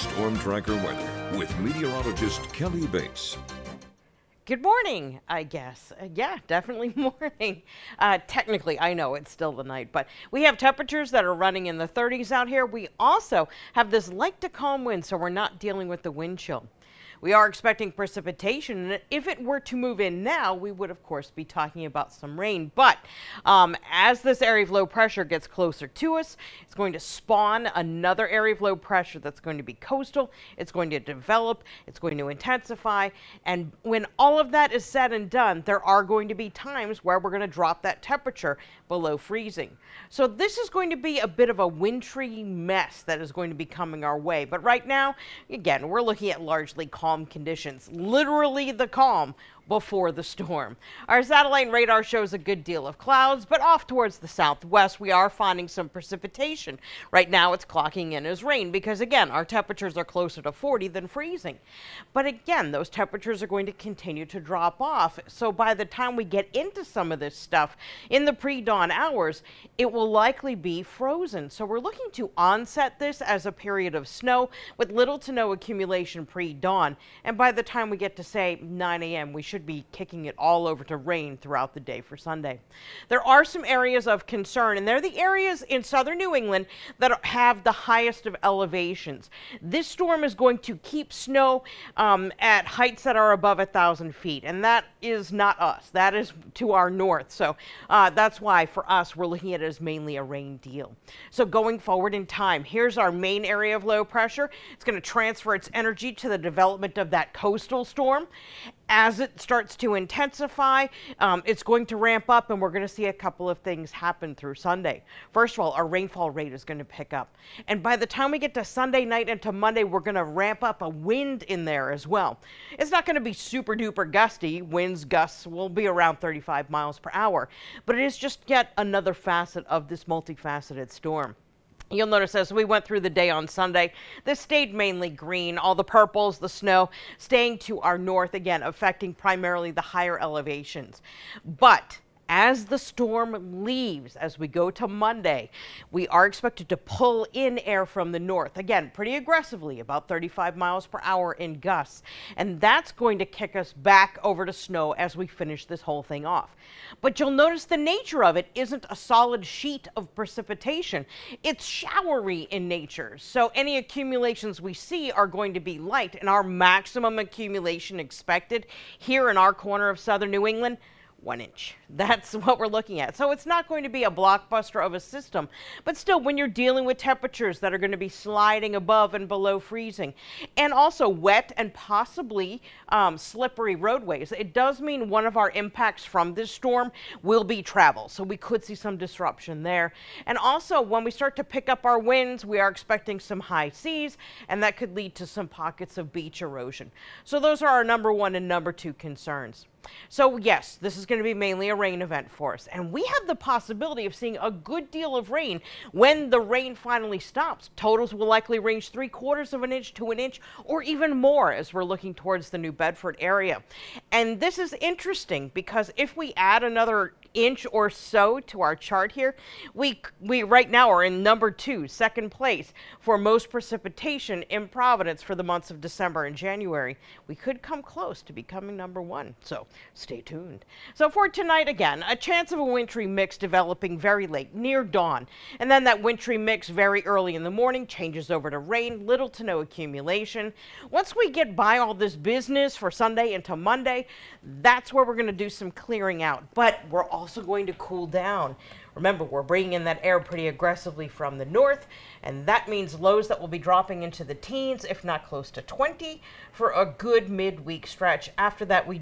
Storm Tracker weather with meteorologist Kelly Bates. Good morning, I guess. Yeah, definitely morning. Technically, I know it's still the night, but we have temperatures that are running in the 30s out here. We also have this light to calm wind, so we're not dealing with the wind chill. We are expecting precipitation, and if it were to move in now, we would, of course, be talking about some rain. But as this area of low pressure gets closer to us, it's going to spawn another area of low pressure that's going to be coastal. It's going to develop. It's going to intensify. And when all of that is said and done, there are going to be times where we're going to drop that temperature below freezing. So this is going to be a bit of a wintry mess that is going to be coming our way. But right now, again, we're looking at largely calm conditions, literally the calm before the storm. Our satellite radar shows a good deal of clouds, but off towards the southwest, we are finding some precipitation. Right now, it's clocking in as rain because, again, our temperatures are closer to 40 than freezing. But again, those temperatures are going to continue to drop off. So by the time we get into some of this stuff in the pre-dawn hours, it will likely be frozen. So we're looking to onset this as a period of snow with little to no accumulation pre-dawn. And by the time we get to, say, 9 a.m., we should be kicking it all over to rain throughout the day for Sunday. There are some areas of concern, and they're the areas in southern New England that have the highest of elevations. This storm is going to keep snow at heights that are above 1,000 feet, and that is not us. That is to our north. So that's why for us, we're looking at it as mainly a rain deal. So going forward in time, here's our main area of low pressure. It's going to transfer its energy to the development of that coastal storm. As it starts to intensify, it's going to ramp up, and we're going to see a couple of things happen through Sunday. First of all, our rainfall rate is going to pick up. And by the time we get to Sunday night into Monday, we're going to ramp up a wind in there as well. It's not going to be super duper gusty. Winds gusts will be around 35 miles per hour. But it is just yet another facet of this multifaceted storm. You'll notice as we went through the day on Sunday, this stayed mainly green. All the purples, the snow, staying to our north, again, affecting primarily the higher elevations. But as the storm leaves, as we go to Monday, we are expected to pull in air from the north. Again, pretty aggressively, about 35 miles per hour in gusts. And that's going to kick us back over to snow as we finish this whole thing off. But you'll notice the nature of it isn't a solid sheet of precipitation. It's showery in nature. So any accumulations we see are going to be light, and our maximum accumulation expected here in our corner of southern New England, 1 inch. That's what we're looking at. So it's not going to be a blockbuster of a system, but still, when you're dealing with temperatures that are going to be sliding above and below freezing, and also wet and possibly slippery roadways, it does mean one of our impacts from this storm will be travel. So we could see some disruption there. And also, when we start to pick up our winds, we are expecting some high seas, and that could lead to some pockets of beach erosion. So those are our number 1 and number 2 concerns. So yes, this is going to be mainly a rain event for us, and we have the possibility of seeing a good deal of rain when the rain finally stops. Totals will likely range 3/4 of an inch to an inch, or even more as we're looking towards the New Bedford area. And this is interesting because if we add another inch or so to our chart here, we right now are in number 2, second place for most precipitation in Providence for the months of December and January. We could come close to becoming number 1, so stay tuned. So for tonight, again, a chance of a wintry mix developing very late, near dawn, and then that wintry mix very early in the morning changes over to rain, little to no accumulation. Once we get by all this business for Sunday into Monday, that's where we're going to do some clearing out, but we're also going to cool down. Remember, we're bringing in that air pretty aggressively from the north, and that means lows that will be dropping into the teens, if not close to 20, for a good midweek stretch. After that, we